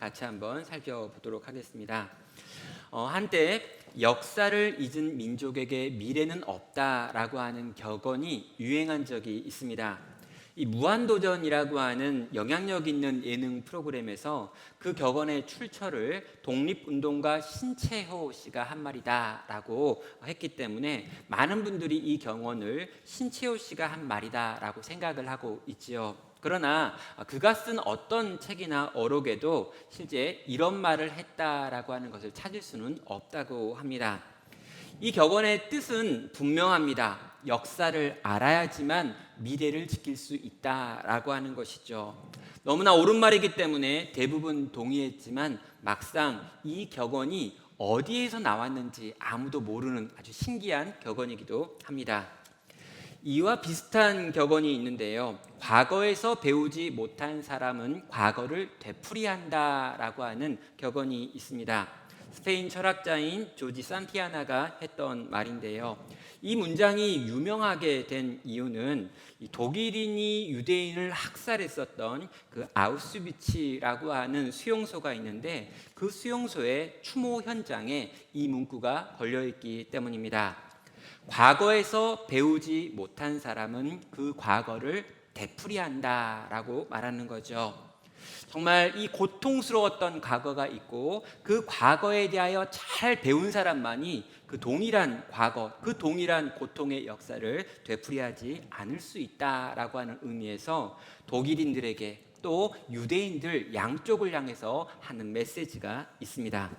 같이 한번 살펴보도록 하겠습니다. 한때 역사를 잊은 민족에게 미래는 없다라고 하는 격언이 유행한 적이 있습니다. 이 무한도전이라고 하는 영향력 있는 예능 프로그램에서 그 격언의 출처를 독립운동가 신채호 씨가 한 말이다라고 했기 때문에 많은 분들이 이 격언을 신채호 씨가 한 말이다라고 생각을 하고 있지요. 그러나 그가 쓴 어떤 책이나 어록에도 실제 이런 말을 했다라고 하는 것을 찾을 수는 없다고 합니다. 이 격언의 뜻은 분명합니다. 역사를 알아야지만 미래를 지킬 수 있다라고 하는 것이죠. 너무나 옳은 말이기 때문에 대부분 동의했지만 막상 이 격언이 어디에서 나왔는지 아무도 모르는 아주 신기한 격언이기도 합니다. 이와 비슷한 격언이 있는데요. 과거에서 배우지 못한 사람은 과거를 되풀이한다라고 하는 격언이 있습니다. 스페인 철학자인 조지 산티아나가 했던 말인데요. 이 문장이 유명하게 된 이유는 독일인이 유대인을 학살했었던 그 아우슈비츠라고 하는 수용소가 있는데 그 수용소의 추모 현장에 이 문구가 걸려있기 때문입니다. 과거에서 배우지 못한 사람은 그 과거를 되풀이한다라고 말하는 거죠. 정말 이 고통스러웠던 과거가 있고 그 과거에 대하여 잘 배운 사람만이 그 동일한 과거, 그 동일한 고통의 역사를 되풀이하지 않을 수 있다라고 하는 의미에서 독일인들에게 또 유대인들 양쪽을 향해서 하는 메시지가 있습니다.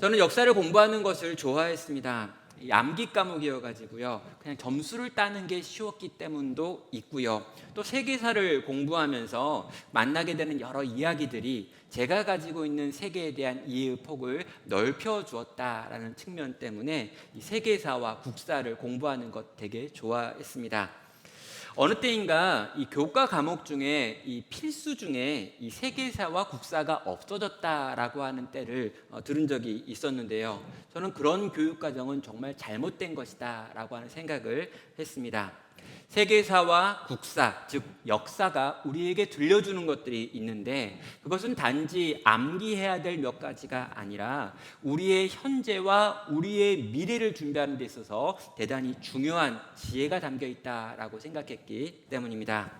저는 역사를 공부하는 것을 좋아했습니다. 암기 과목이어가지고요. 그냥 점수를 따는 게 쉬웠기 때문도 있고요. 또 세계사를 공부하면서 만나게 되는 여러 이야기들이 제가 가지고 있는 세계에 대한 이해의 폭을 넓혀 주었다라는 측면 때문에 이 세계사와 국사를 공부하는 것 되게 좋아했습니다. 어느 때인가 이 교과 과목 중에 이 필수 중에 이 세계사와 국사가 없어졌다라고 하는 때를 들은 적이 있었는데요. 저는 그런 교육 과정은 정말 잘못된 것이다라고 하는 생각을 했습니다. 세계사와 국사, 즉 역사가 우리에게 들려주는 것들이 있는데 그것은 단지 암기해야 될 몇 가지가 아니라 우리의 현재와 우리의 미래를 준비하는 데 있어서 대단히 중요한 지혜가 담겨 있다라고 생각했기 때문입니다.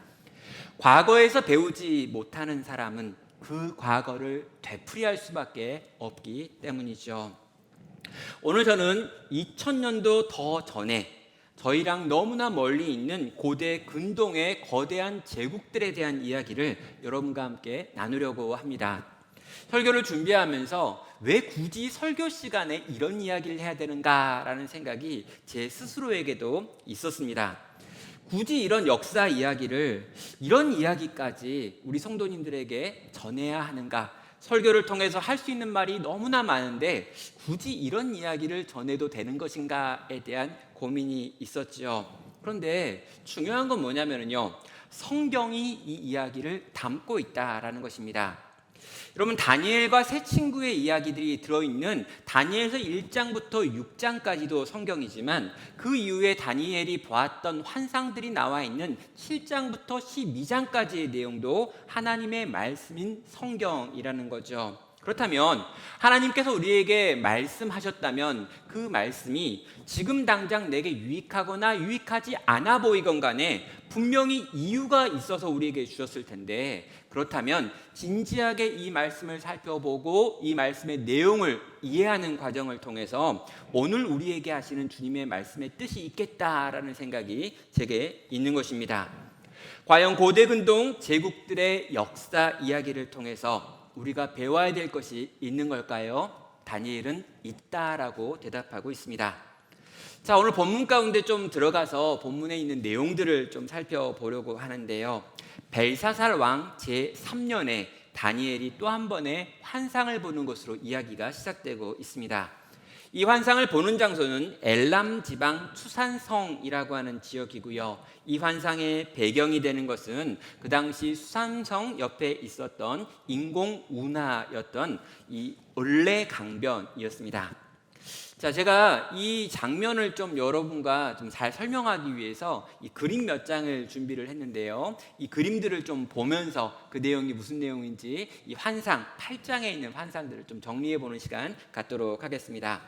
과거에서 배우지 못하는 사람은 그 과거를 되풀이할 수밖에 없기 때문이죠. 오늘 저는 2000년도 더 전에 저희랑 너무나 멀리 있는 고대 근동의 거대한 제국들에 대한 이야기를 여러분과 함께 나누려고 합니다. 설교를 준비하면서 왜 굳이 설교 시간에 이런 이야기를 해야 되는가라는 생각이 제 스스로에게도 있었습니다. 굳이 이런 역사 이야기를, 이런 이야기까지 우리 성도님들에게 전해야 하는가? 설교를 통해서 할 수 있는 말이 너무나 많은데 굳이 이런 이야기를 전해도 되는 것인가에 대한 고민이 있었죠. 그런데 중요한 건 뭐냐면요, 성경이 이 이야기를 담고 있다라는 것입니다. 여러분, 다니엘과 세 친구의 이야기들이 들어있는 다니엘서 1장부터 6장까지도 성경이지만 그 이후에 다니엘이 보았던 환상들이 나와 있는 7장부터 12장까지의 내용도 하나님의 말씀인 성경이라는 거죠. 그렇다면 하나님께서 우리에게 말씀하셨다면 그 말씀이 지금 당장 내게 유익하거나 유익하지 않아 보이건 간에 분명히 이유가 있어서 우리에게 주셨을 텐데, 그렇다면 진지하게 이 말씀을 살펴보고 이 말씀의 내용을 이해하는 과정을 통해서 오늘 우리에게 하시는 주님의 말씀의 뜻이 있겠다라는 생각이 제게 있는 것입니다. 과연 고대 근동 제국들의 역사 이야기를 통해서 우리가 배워야 될 것이 있는 걸까요? 다니엘은 있다라고 대답하고 있습니다. 자, 오늘 본문 가운데 좀 들어가서 본문에 있는 내용들을 좀 살펴보려고 하는데요. 벨사살 왕 제3년에 다니엘이 또 한 번의 환상을 보는 것으로 이야기가 시작되고 있습니다. 이 환상을 보는 장소는 엘람 지방 수산성이라고 하는 지역이고요. 이 환상의 배경이 되는 것은 그 당시 수산성 옆에 있었던 인공 운하였던 이 을레 강변이었습니다. 자, 제가 이 장면을 좀 여러분과 좀 잘 설명하기 위해서 이 그림 몇 장을 준비를 했는데요. 이 그림들을 좀 보면서 그 내용이 무슨 내용인지 이 환상, 8장에 있는 환상들을 좀 정리해 보는 시간 갖도록 하겠습니다.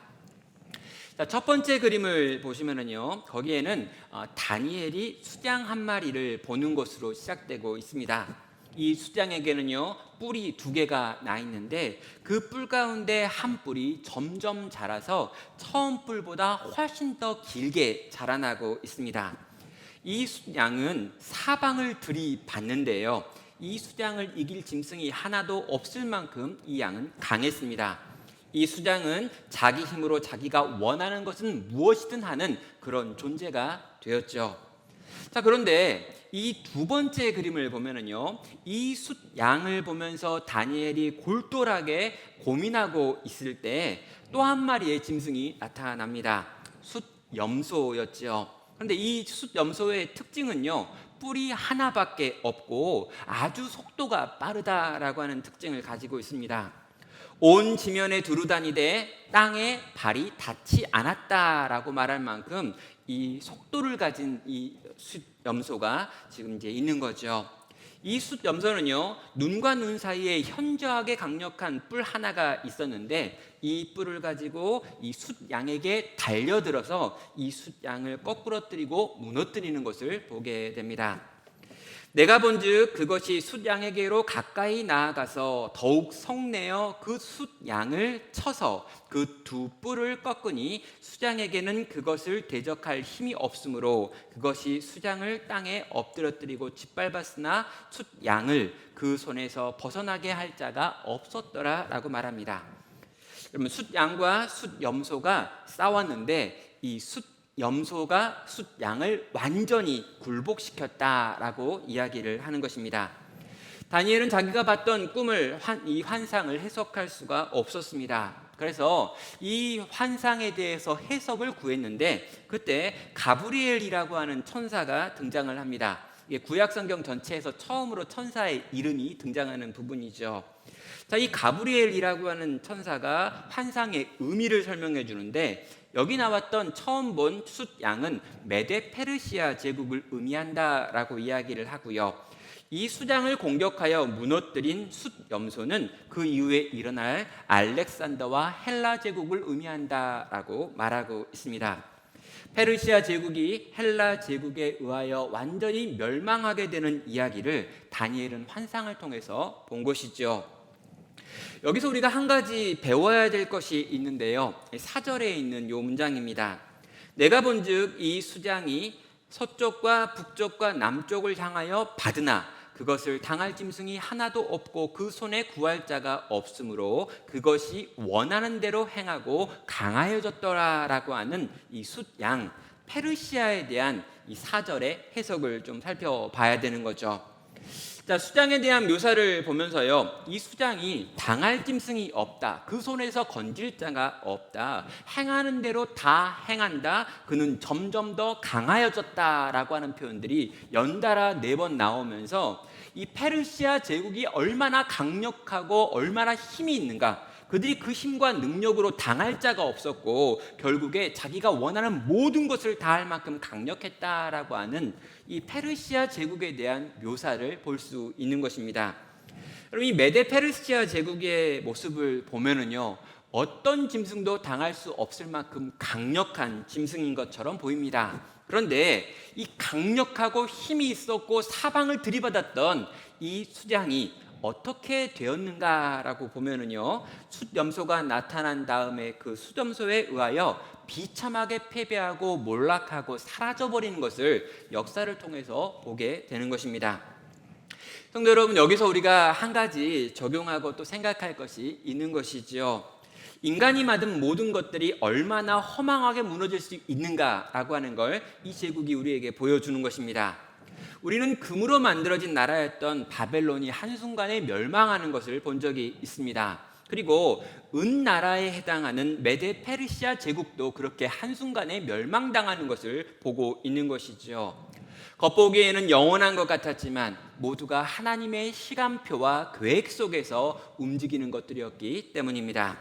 자, 첫 번째 그림을 보시면은요, 거기에는 다니엘이 수장 한 마리를 보는 것으로 시작되고 있습니다. 이 수장에게는요, 뿔이 2개가 나 있는데 그 뿔 가운데 한 뿔이 점점 자라서 처음 뿔보다 훨씬 더 길게 자라나고 있습니다. 이 수장은 사방을 들이받는데요, 이 수장을 이길 짐승이 하나도 없을 만큼 이 양은 강했습니다. 이 수장은 자기 힘으로 자기가 원하는 것은 무엇이든 하는 그런 존재가 되었죠. 자, 그런데 이 두 번째 그림을 보면은요, 이 숫양을 보면서 다니엘이 골똘하게 고민하고 있을 때 또 한 마리의 짐승이 나타납니다. 숫염소였죠. 그런데 이 숫염소의 특징은요, 뿔이 하나밖에 없고 아주 속도가 빠르다라고 하는 특징을 가지고 있습니다. 온 지면에 두루다니되 땅에 발이 닿지 않았다라고 말할 만큼 이 속도를 가진 이 숫염소가 지금 이제 있는 거죠. 이 숫염소는요, 눈과 눈 사이에 현저하게 강력한 뿔 하나가 있었는데 이 뿔을 가지고 이 숫양에게 달려들어서 이 숫양을 거꾸러뜨리고 무너뜨리는 것을 보게 됩니다. 내가 본즉 그것이 숫양에게로 가까이 나아가서 더욱 성내어 그 숫양을 쳐서 그 2뿔을 꺾으니 숫양에게는 그것을 대적할 힘이 없으므로 그것이 숫양을 땅에 엎드러뜨리고 짓밟았으나 숫양을 그 손에서 벗어나게 할 자가 없었더라라고 말합니다. 여러분, 숫양과 숫염소가 싸웠는데 이 염소가 숫양을 완전히 굴복시켰다라고 이야기를 하는 것입니다. 다니엘은 자기가 봤던 꿈을 이 환상을 해석할 수가 없었습니다. 그래서 이 환상에 대해서 해석을 구했는데 그때 가브리엘이라고 하는 천사가 등장을 합니다. 이게 구약성경 전체에서 처음으로 천사의 이름이 등장하는 부분이죠. 자, 이 가브리엘이라고 하는 천사가 환상의 의미를 설명해 주는데 여기 나왔던 처음 본 숫양은 메데 페르시아 제국을 의미한다라고 이야기를 하고요. 이 수장을 공격하여 무너뜨린 숫염소는 그 이후에 일어날 알렉산더와 헬라 제국을 의미한다라고 말하고 있습니다. 페르시아 제국이 헬라 제국에 의하여 완전히 멸망하게 되는 이야기를 다니엘은 환상을 통해서 본 것이죠. 여기서 우리가 한 가지 배워야 될 것이 있는데요, 4절에 있는 이 문장입니다. 내가 본즉 이 수장이 서쪽과 북쪽과 남쪽을 향하여 받으나 그것을 당할 짐승이 하나도 없고 그 손에 구할 자가 없으므로 그것이 원하는 대로 행하고 강하여졌더라라고 하는 이 숫양, 페르시아에 대한 이 4절의 해석을 좀 살펴봐야 되는 거죠. 자, 수장에 대한 묘사를 보면서요, 이 수장이 당할 짐승이 없다, 그 손에서 건질 자가 없다, 행하는 대로 다 행한다, 그는 점점 더 강하여졌다라고 하는 표현들이 연달아 4번 나오면서 이 페르시아 제국이 얼마나 강력하고 얼마나 힘이 있는가, 그들이 그 힘과 능력으로 당할 자가 없었고 결국에 자기가 원하는 모든 것을 다 할 만큼 강력했다라고 하는 이 페르시아 제국에 대한 묘사를 볼 수 있는 것입니다. 여러분, 이 메데 페르시아 제국의 모습을 보면은요, 어떤 짐승도 당할 수 없을 만큼 강력한 짐승인 것처럼 보입니다. 그런데 이 강력하고 힘이 있었고 사방을 들이받았던 이 수장이 어떻게 되었는가라고 보면은요, 숫염소가 나타난 다음에 그 숫염소에 의하여 비참하게 패배하고 몰락하고 사라져버리는 것을 역사를 통해서 보게 되는 것입니다. 성도 여러분, 여기서 우리가 한 가지 적용하고 또 생각할 것이 있는 것이지요. 인간이 만든 모든 것들이 얼마나 허망하게 무너질 수 있는가라고 하는 걸 이 제국이 우리에게 보여주는 것입니다. 우리는 금으로 만들어진 나라였던 바벨론이 한순간에 멸망하는 것을 본 적이 있습니다. 그리고 은나라에 해당하는 메데 페르시아 제국도 그렇게 한순간에 멸망당하는 것을 보고 있는 것이죠. 겉보기에는 영원한 것 같았지만 모두가 하나님의 시간표와 계획 속에서 움직이는 것들이었기 때문입니다.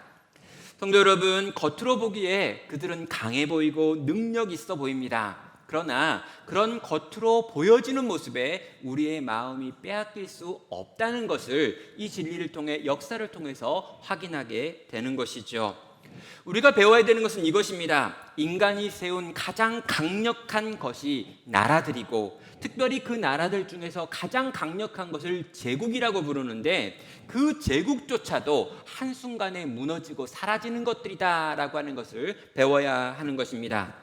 성도 여러분, 겉으로 보기에 그들은 강해 보이고 능력 있어 보입니다. 그러나 그런 겉으로 보여지는 모습에 우리의 마음이 빼앗길 수 없다는 것을 이 진리를 통해, 역사를 통해서 확인하게 되는 것이죠. 우리가 배워야 되는 것은 이것입니다. 인간이 세운 가장 강력한 것이 나라들이고, 특별히 그 나라들 중에서 가장 강력한 것을 제국이라고 부르는데, 그 제국조차도 한순간에 무너지고 사라지는 것들이다라고 하는 것을 배워야 하는 것입니다.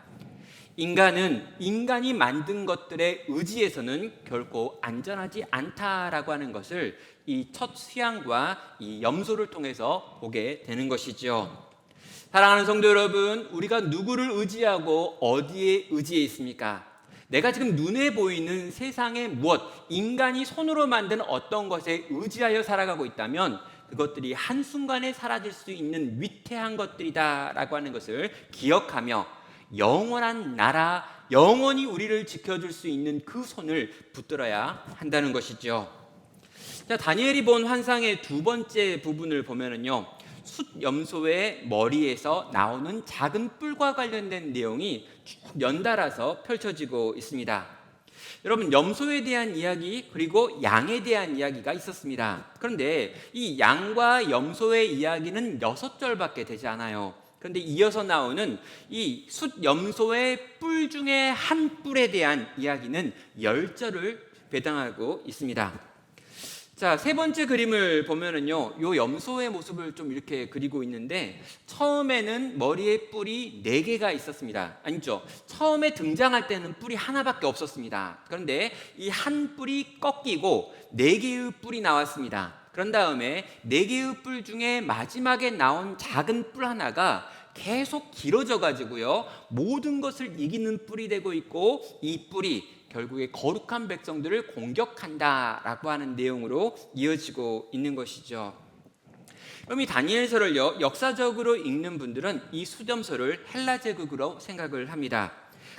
인간은 인간이 만든 것들에 의지해서는 결코 안전하지 않다라고 하는 것을 이 첫 수양과 이 염소를 통해서 보게 되는 것이죠. 사랑하는 성도 여러분, 우리가 누구를 의지하고 어디에 의지해 있습니까? 내가 지금 눈에 보이는 세상의 무엇, 인간이 손으로 만든 어떤 것에 의지하여 살아가고 있다면 그것들이 한순간에 사라질 수 있는 위태한 것들이다라고 하는 것을 기억하며 영원한 나라, 영원히 우리를 지켜줄 수 있는 그 손을 붙들어야 한다는 것이죠. 자, 다니엘이 본 환상의 두 번째 부분을 보면은요, 숫염소의 머리에서 나오는 작은 뿔과 관련된 내용이 쭉 연달아서 펼쳐지고 있습니다. 여러분, 염소에 대한 이야기 그리고 양에 대한 이야기가 있었습니다. 그런데 이 양과 염소의 이야기는 6절밖에 되지 않아요. 그런데 이어서 나오는 이 숫염소의 뿔 중에 한 뿔에 대한 이야기는 10절을 배당하고 있습니다. 자, 세 번째 그림을 보면은요, 요 염소의 모습을 좀 이렇게 그리고 있는데, 처음에는 머리에 뿔이 4개가 있었습니다. 아니죠. 처음에 등장할 때는 뿔이 하나밖에 없었습니다. 그런데 이 한 뿔이 꺾이고 4개의 뿔이 나왔습니다. 그런 다음에 4개의 뿔 중에 마지막에 나온 작은 뿔 하나가 계속 길어져 가지고요, 모든 것을 이기는 뿔이 되고 있고, 이 뿔이 결국에 거룩한 백성들을 공격한다라고 하는 내용으로 이어지고 있는 것이죠. 그럼 이 다니엘서를요, 역사적으로 읽는 분들은 이 숫염소를 헬라 제국으로 생각을 합니다.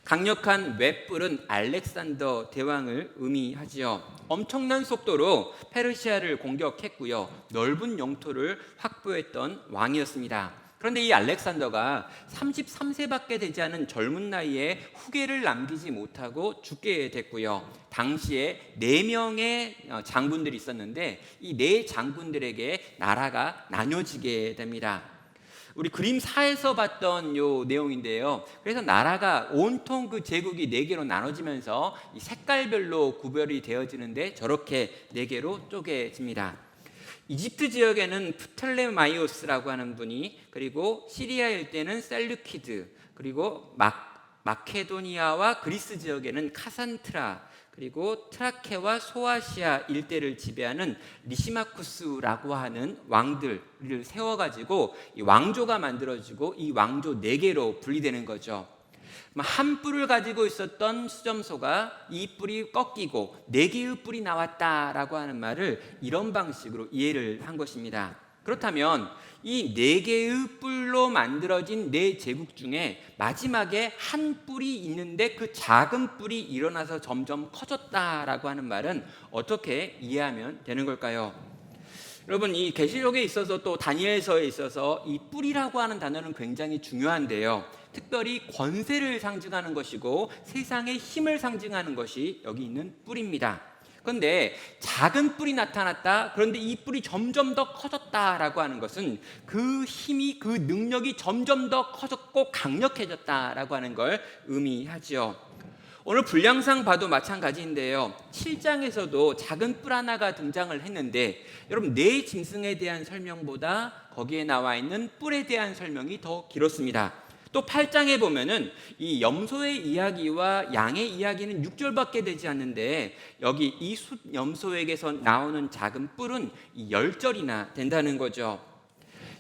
강력한 웹뿔은 알렉산더 대왕을 의미하지요. 엄청난 속도로 페르시아를 공격했고요, 넓은 영토를 확보했던 왕이었습니다. 그런데 이 알렉산더가 33세밖에 되지 않은 젊은 나이에 후계를 남기지 못하고 죽게 됐고요. 당시에 4명의 장군들이 있었는데 이 4장군들에게 나라가 나눠지게 됩니다. 우리 그림 4에서 봤던 요 내용인데요. 그래서 나라가 온통 그 제국이 4개로 나눠지면서 이 색깔별로 구별이 되어지는데 저렇게 4개로 쪼개집니다. 이집트 지역에는 프톨레마이오스라고 하는 분이, 그리고 시리아 일대는 셀루키드, 그리고 마케도니아와 그리스 지역에는 카산트라, 그리고 트라케와 소아시아 일대를 지배하는 리시마쿠스라고 하는 왕들을 세워가지고 이 왕조가 만들어지고 이 왕조 4개로 분리되는 거죠. 한 뿔을 가지고 있었던 수점소가 이 뿔이 꺾이고 4개의 뿔이 나왔다라고 하는 말을 이런 방식으로 이해를 한 것입니다. 그렇다면 이 4개의 뿔로 만들어진 4제국 중에 마지막에 한 뿔이 있는데 그 작은 뿔이 일어나서 점점 커졌다라고 하는 말은 어떻게 이해하면 되는 걸까요? 여러분, 이 계시록에 있어서 또 다니엘서에 있어서 이 뿔이라고 하는 단어는 굉장히 중요한데요, 특별히 권세를 상징하는 것이고 세상의 힘을 상징하는 것이 여기 있는 뿔입니다. 그런데 작은 뿔이 나타났다, 그런데 이 뿔이 점점 더 커졌다라고 하는 것은 그 힘이, 그 능력이 점점 더 커졌고 강력해졌다라고 하는 걸 의미하지요. 오늘 분량상 봐도 마찬가지인데요, 7장에서도 작은 뿔 하나가 등장을 했는데 여러분, 4짐승에 대한 설명보다 거기에 나와 있는 뿔에 대한 설명이 더 길었습니다. 또 8장에 보면은 이 염소의 이야기와 양의 이야기는 6절밖에 되지 않는데 여기 이 숫염소에게서 나오는 작은 뿔은 10절이나 된다는 거죠.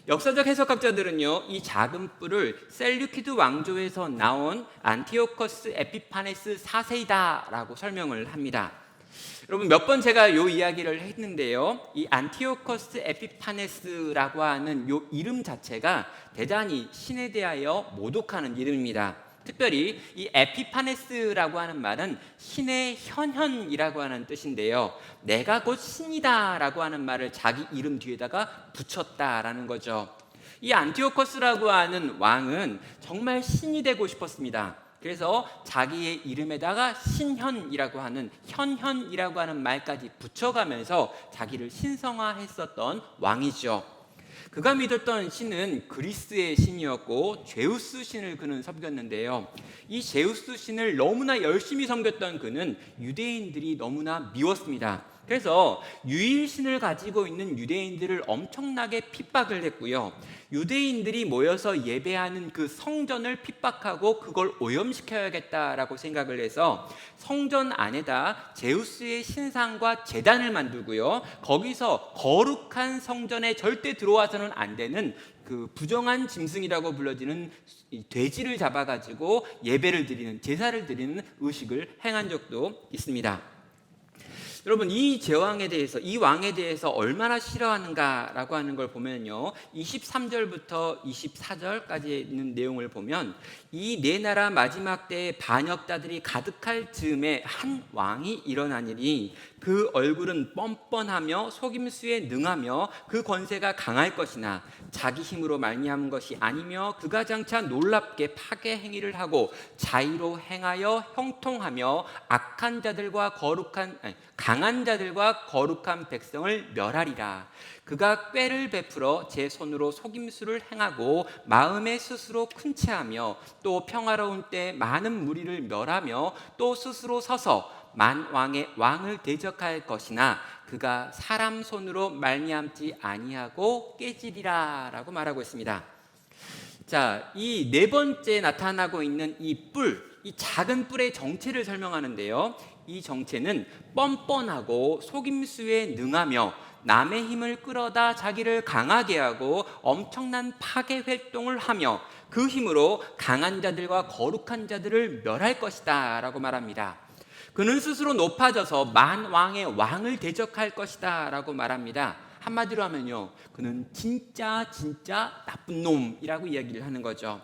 역사적 해석학자들은요, 이 작은 뿔을 셀류키드 왕조에서 나온 안티오커스 에피파네스 4세이다라고 설명을 합니다. 여러분, 몇 번 제가 이 이야기를 했는데요, 이 안티오커스 에피파네스라고 하는 이 이름 자체가 대단히 신에 대하여 모독하는 이름입니다. 특별히 이 에피파네스라고 하는 말은 신의 현현이라고 하는 뜻인데요, 내가 곧 신이다 라고 하는 말을 자기 이름 뒤에다가 붙였다라는 거죠. 이 안티오코스라고 하는 왕은 정말 신이 되고 싶었습니다. 그래서 자기의 이름에다가 신현이라고 하는 현현이라고 하는 말까지 붙여가면서 자기를 신성화했었던 왕이죠. 그가 믿었던 신은 그리스의 신이었고 제우스 신을 그는 섬겼는데요. 이 제우스 신을 너무나 열심히 섬겼던 그는 유대인들이 너무나 미웠습니다. 그래서 유일신을 가지고 있는 유대인들을 엄청나게 핍박을 했고요. 유대인들이 모여서 예배하는 그 성전을 핍박하고 그걸 오염시켜야겠다라고 생각을 해서 성전 안에다 제우스의 신상과 제단을 만들고요. 거기서 거룩한 성전에 절대 들어와서는 안 되는 그 부정한 짐승이라고 불려지는 돼지를 잡아가지고 예배를 드리는, 제사를 드리는 의식을 행한 적도 있습니다. 여러분, 이 제왕에 대해서, 이 왕에 대해서 얼마나 싫어하는가라고 하는 걸 보면요, 23절부터 24절까지 있는 내용을 보면 이 네 나라 마지막 때에 반역자들이 가득할 즈음에 한 왕이 일어나니니 그 얼굴은 뻔뻔하며 속임수에 능하며 그 권세가 강할 것이나 자기 힘으로 말미암은 것이 아니며 그가 장차 놀랍게 파괴 행위를 하고 자의로 행하여 형통하며 강한 자들과 거룩한 백성을 멸하리라. 그가 꾀를 베풀어 제 손으로 속임수를 행하고 마음에 스스로 큰 채하며 또 평화로운 때 많은 무리를 멸하며 또 스스로 서서 만왕의 왕을 대적할 것이나 그가 사람 손으로 말미암지 아니하고 깨지리라라고 말하고 있습니다. 자, 이 네 번째 나타나고 있는 이 작은 뿔의 정체를 설명하는데요. 이 정체는 뻔뻔하고 속임수에 능하며 남의 힘을 끌어다 자기를 강하게 하고 엄청난 파괴 활동을 하며 그 힘으로 강한 자들과 거룩한 자들을 멸할 것이다 라고 말합니다. 그는 스스로 높아져서 만왕의 왕을 대적할 것이다 라고 말합니다. 한마디로 하면요, 그는 진짜 나쁜 놈이라고 이야기를 하는 거죠.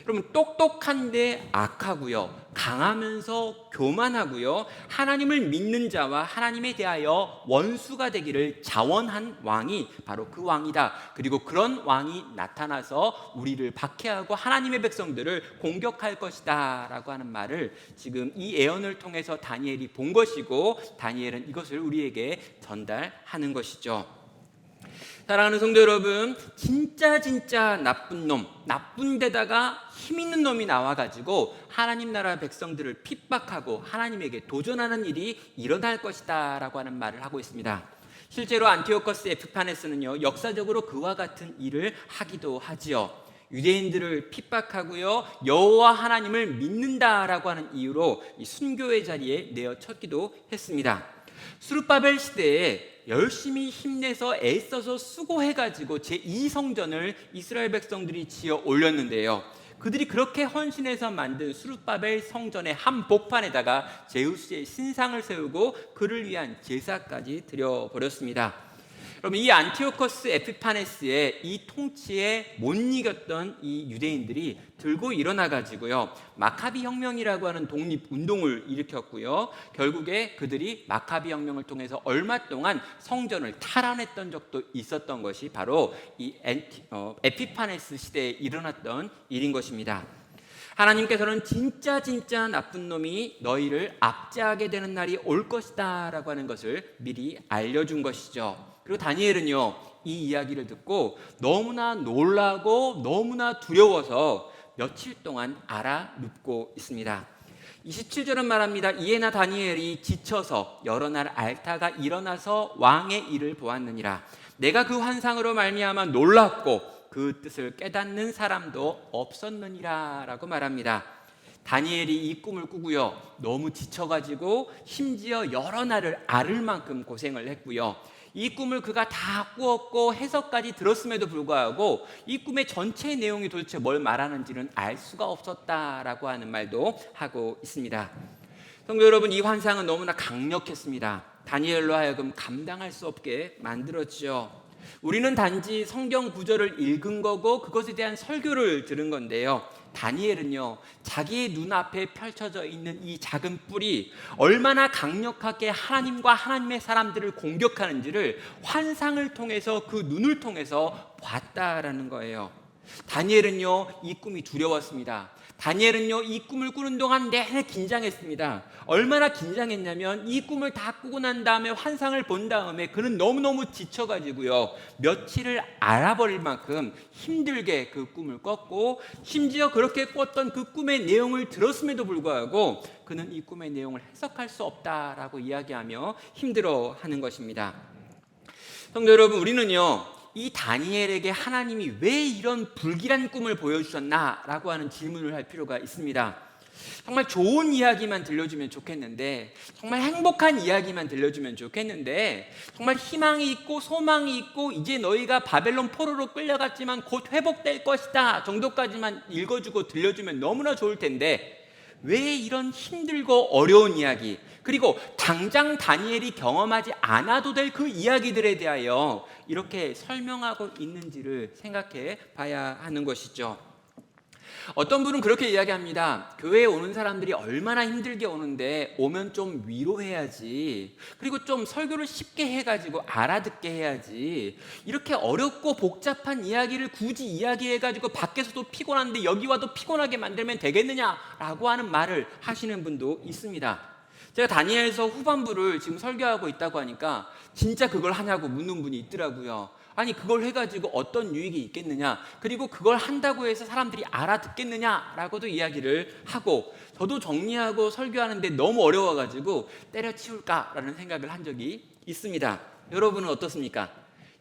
여러분, 똑똑한데 악하고요, 강하면서 교만하고요, 하나님을 믿는 자와 하나님에 대하여 원수가 되기를 자원한 왕이 바로 그 왕이다. 그리고 그런 왕이 나타나서 우리를 박해하고 하나님의 백성들을 공격할 것이다 라고 하는 말을 지금 이 예언을 통해서 다니엘이 본 것이고, 다니엘은 이것을 우리에게 전달하는 것이죠. 사랑하는 성도 여러분, 진짜 나쁜 놈, 나쁜 데다가 힘 있는 놈이 나와가지고 하나님 나라 백성들을 핍박하고 하나님에게 도전하는 일이 일어날 것이다 라고 하는 말을 하고 있습니다. 실제로 안티오커스 에피파네스는요, 역사적으로 그와 같은 일을 하기도 하지요. 유대인들을 핍박하고요, 여호와 하나님을 믿는다라고 하는 이유로 이 순교의 자리에 내어쳤기도 했습니다. 스룹바벨 시대에 열심히 힘내서 애써서 수고해가지고 제2성전을 이스라엘 백성들이 지어 올렸는데요, 그들이 그렇게 헌신해서 만든 스룹바벨 성전의 한 복판에다가 제우스의 신상을 세우고 그를 위한 제사까지 드려버렸습니다. 여러분, 이 안티오코스 에피파네스의 이 통치에 못 이겼던 이 유대인들이 들고 일어나가지고요, 마카비 혁명이라고 하는 독립운동을 일으켰고요, 결국에 그들이 마카비 혁명을 통해서 얼마 동안 성전을 탈환했던 적도 있었던 것이 바로 이 에피파네스 시대에 일어났던 일인 것입니다. 하나님께서는 진짜 나쁜 놈이 너희를 압제하게 되는 날이 올 것이다 라고 하는 것을 미리 알려준 것이죠. 그리고 다니엘은요, 이 이야기를 듣고 너무나 놀라고 너무나 두려워서 며칠 동안 알아눕고 있습니다. 27절은 말합니다. 이에 나 다니엘이 지쳐서 여러 날 앓다가 일어나서 왕의 일을 보았느니라. 내가 그 환상으로 말미암아 놀랐고 그 뜻을 깨닫는 사람도 없었느니라 라고 말합니다. 다니엘이 이 꿈을 꾸고요, 너무 지쳐가지고 심지어 여러 날을 앓을 만큼 고생을 했고요, 이 꿈을 그가 다 꾸었고 해석까지 들었음에도 불구하고 이 꿈의 전체 내용이 도대체 뭘 말하는지는 알 수가 없었다라고 하는 말도 하고 있습니다. 성도 여러분, 이 환상은 너무나 강력했습니다. 다니엘로 하여금 감당할 수 없게 만들었죠. 우리는 단지 성경 구절을 읽은 거고 그것에 대한 설교를 들은 건데요. 다니엘은요, 자기의 눈앞에 펼쳐져 있는 이 작은 뿔이 얼마나 강력하게 하나님과 하나님의 사람들을 공격하는지를 환상을 통해서, 그 눈을 통해서 봤다라는 거예요. 다니엘은요, 이 꿈이 두려웠습니다. 다니엘은요, 이 꿈을 꾸는 동안 내내 긴장했습니다. 얼마나 긴장했냐면 이 꿈을 다 꾸고 난 다음에 환상을 본 다음에 그는 너무너무 지쳐가지고요, 며칠을 알아버릴 만큼 힘들게 그 꿈을 꿨고, 심지어 그렇게 꿨던 그 꿈의 내용을 들었음에도 불구하고 그는 이 꿈의 내용을 해석할 수 없다라고 이야기하며 힘들어하는 것입니다. 성도 여러분, 우리는요, 이 다니엘에게 하나님이 왜 이런 불길한 꿈을 보여주셨나라고 하는 질문을 할 필요가 있습니다. 정말 좋은 이야기만 들려주면 좋겠는데, 정말 행복한 이야기만 들려주면 좋겠는데, 정말 희망이 있고 소망이 있고 이제 너희가 바벨론 포로로 끌려갔지만 곧 회복될 것이다 정도까지만 읽어주고 들려주면 너무나 좋을 텐데, 왜 이런 힘들고 어려운 이야기, 그리고 당장 다니엘이 경험하지 않아도 될 그 이야기들에 대하여 이렇게 설명하고 있는지를 생각해 봐야 하는 것이죠. 어떤 분은 그렇게 이야기합니다. 교회에 오는 사람들이 얼마나 힘들게 오는데 오면 좀 위로해야지, 그리고 좀 설교를 쉽게 해가지고 알아듣게 해야지, 이렇게 어렵고 복잡한 이야기를 굳이 이야기해가지고 밖에서도 피곤한데 여기 와도 피곤하게 만들면 되겠느냐라고 하는 말을 하시는 분도 있습니다. 제가 다니엘서 후반부를 지금 설교하고 있다고 하니까 진짜 그걸 하냐고 묻는 분이 있더라고요. 아니, 그걸 해가지고 어떤 유익이 있겠느냐, 그리고 그걸 한다고 해서 사람들이 알아듣겠느냐라고도 이야기를 하고, 저도 정리하고 설교하는데 너무 어려워가지고 때려치울까라는 생각을 한 적이 있습니다. 여러분은 어떻습니까?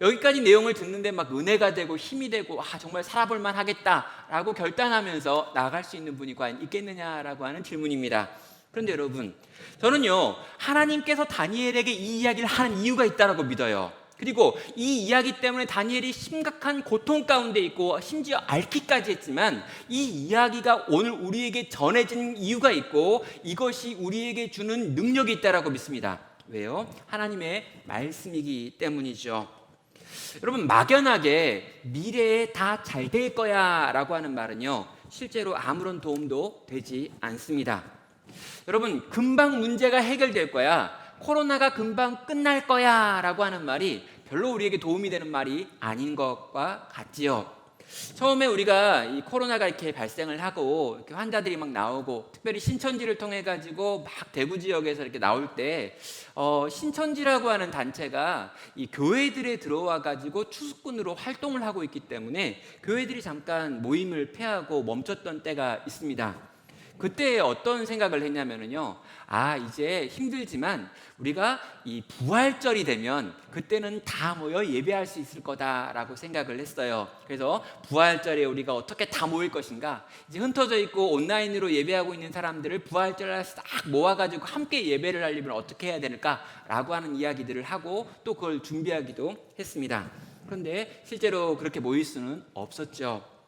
여기까지 내용을 듣는데 막 은혜가 되고 힘이 되고 정말 살아볼 만하겠다라고 결단하면서 나아갈 수 있는 분이 과연 있겠느냐라고 하는 질문입니다. 그런데 여러분, 저는요, 하나님께서 다니엘에게 이 이야기를 하는 이유가 있다라고 믿어요. 그리고 이 이야기 때문에 다니엘이 심각한 고통 가운데 있고 심지어 앓기까지 했지만 이 이야기가 오늘 우리에게 전해진 이유가 있고 이것이 우리에게 주는 능력이 있다라고 믿습니다. 왜요? 하나님의 말씀이기 때문이죠. 여러분, 막연하게 미래에 다 잘 될 거야 라고 하는 말은요, 실제로 아무런 도움도 되지 않습니다. 여러분, 금방 문제가 해결될 거야, 코로나가 금방 끝날 거야 라고 하는 말이 별로 우리에게 도움이 되는 말이 아닌 것과 같지요. 처음에 우리가 이 코로나가 이렇게 발생을 하고 이렇게 환자들이 막 나오고, 특별히 신천지를 통해 가지고 막 대구 지역에서 이렇게 나올 때 신천지라고 하는 단체가 이 교회들에 들어와 가지고 추수꾼으로 활동을 하고 있기 때문에 교회들이 잠깐 모임을 폐하고 멈췄던 때가 있습니다. 그때 어떤 생각을 했냐면요, 이제 힘들지만 우리가 이 부활절이 되면 그때는 다 모여 예배할 수 있을 거다라고 생각을 했어요. 그래서 부활절에 우리가 어떻게 다 모일 것인가, 이제 흩어져 있고 온라인으로 예배하고 있는 사람들을 부활절에 싹 모아가지고 함께 예배를 하려면 어떻게 해야 될까라고 하는 이야기들을 하고 또 그걸 준비하기도 했습니다. 그런데 실제로 그렇게 모일 수는 없었죠.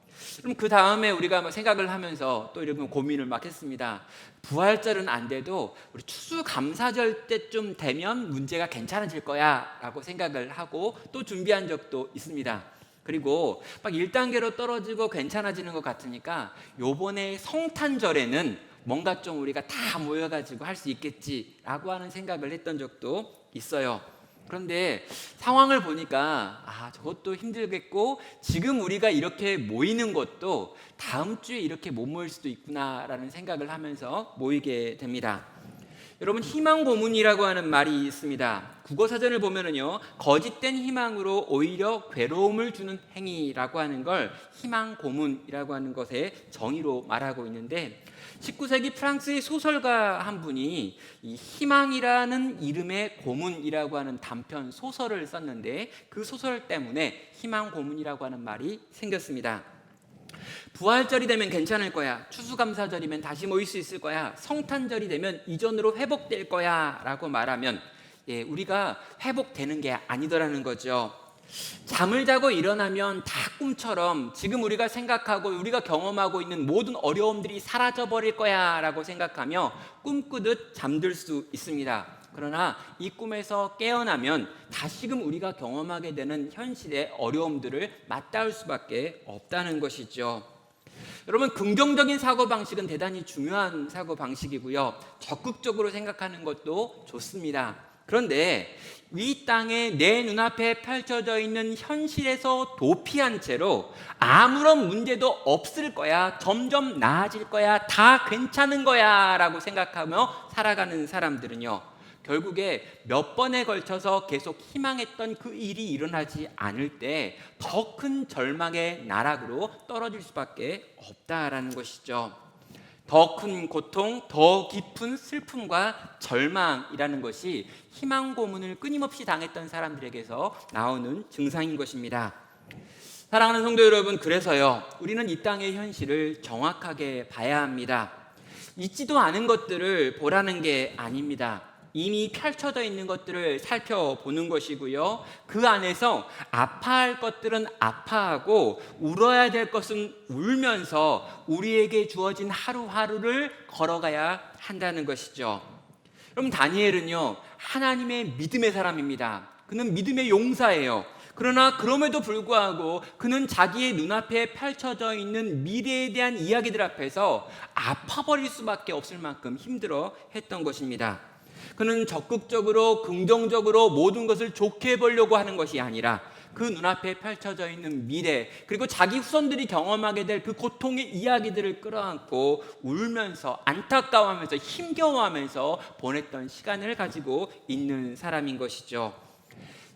그럼 그 다음에 우리가 생각을 하면서 또 이런 고민을 막 했습니다. 부활절은 안 돼도 우리 추수감사절 때쯤 되면 문제가 괜찮아질 거야 라고 생각을 하고 또 준비한 적도 있습니다. 그리고 막 1단계로 떨어지고 괜찮아지는 것 같으니까 요번에 성탄절에는 뭔가 좀 우리가 다 모여가지고 할 수 있겠지라고 하는 생각을 했던 적도 있어요. 그런데 상황을 보니까 저것도 힘들겠고 지금 우리가 이렇게 모이는 것도 다음 주에 이렇게 못 모일 수도 있구나라는 생각을 하면서 모이게 됩니다. 여러분, 희망 고문이라고 하는 말이 있습니다. 국어사전을 보면은요, 거짓된 희망으로 오히려 괴로움을 주는 행위라고 하는 걸 희망 고문이라고 하는 것의 정의로 말하고 있는데, 19세기 프랑스의 소설가 한 분이 이 희망이라는 이름의 고문이라고 하는 단편 소설을 썼는데, 그 소설 때문에 희망 고문이라고 하는 말이 생겼습니다. 부활절이 되면 괜찮을 거야, 추수감사절이면 다시 모일 수 있을 거야, 성탄절이 되면 이전으로 회복될 거야 라고 말하면 우리가 회복되는 게 아니더라는 거죠. 잠을 자고 일어나면 다 꿈처럼 지금 우리가 생각하고 우리가 경험하고 있는 모든 어려움들이 사라져 버릴 거야 라고 생각하며 꿈꾸듯 잠들 수 있습니다. 그러나 이 꿈에서 깨어나면 다시금 우리가 경험하게 되는 현실의 어려움들을 맞닿을 수밖에 없다는 것이죠. 여러분, 긍정적인 사고방식은 대단히 중요한 사고방식이고요. 적극적으로 생각하는 것도 좋습니다. 그런데 이 땅에 내 눈앞에 펼쳐져 있는 현실에서 도피한 채로 아무런 문제도 없을 거야, 점점 나아질 거야, 다 괜찮은 거야 라고 생각하며 살아가는 사람들은요, 결국에 몇 번에 걸쳐서 계속 희망했던 그 일이 일어나지 않을 때 더 큰 절망의 나락으로 떨어질 수밖에 없다라는 것이죠. 더 큰 고통, 더 깊은 슬픔과 절망이라는 것이 희망 고문을 끊임없이 당했던 사람들에게서 나오는 증상인 것입니다. 사랑하는 성도 여러분, 그래서요, 우리는 이 땅의 현실을 정확하게 봐야 합니다. 있지도 않은 것들을 보라는 게 아닙니다. 이미 펼쳐져 있는 것들을 살펴보는 것이고요, 그 안에서 아파할 것들은 아파하고 울어야 될 것은 울면서 우리에게 주어진 하루하루를 걸어가야 한다는 것이죠. 여러분, 다니엘은요, 하나님의 믿음의 사람입니다. 그는 믿음의 용사예요. 그러나 그럼에도 불구하고 그는 자기의 눈앞에 펼쳐져 있는 미래에 대한 이야기들 앞에서 아파버릴 수밖에 없을 만큼 힘들어 했던 것입니다. 그는 적극적으로 긍정적으로 모든 것을 좋게 보려고 하는 것이 아니라 그 눈앞에 펼쳐져 있는 미래, 그리고 자기 후손들이 경험하게 될 그 고통의 이야기들을 끌어안고 울면서 안타까워하면서 힘겨워하면서 보냈던 시간을 가지고 있는 사람인 것이죠.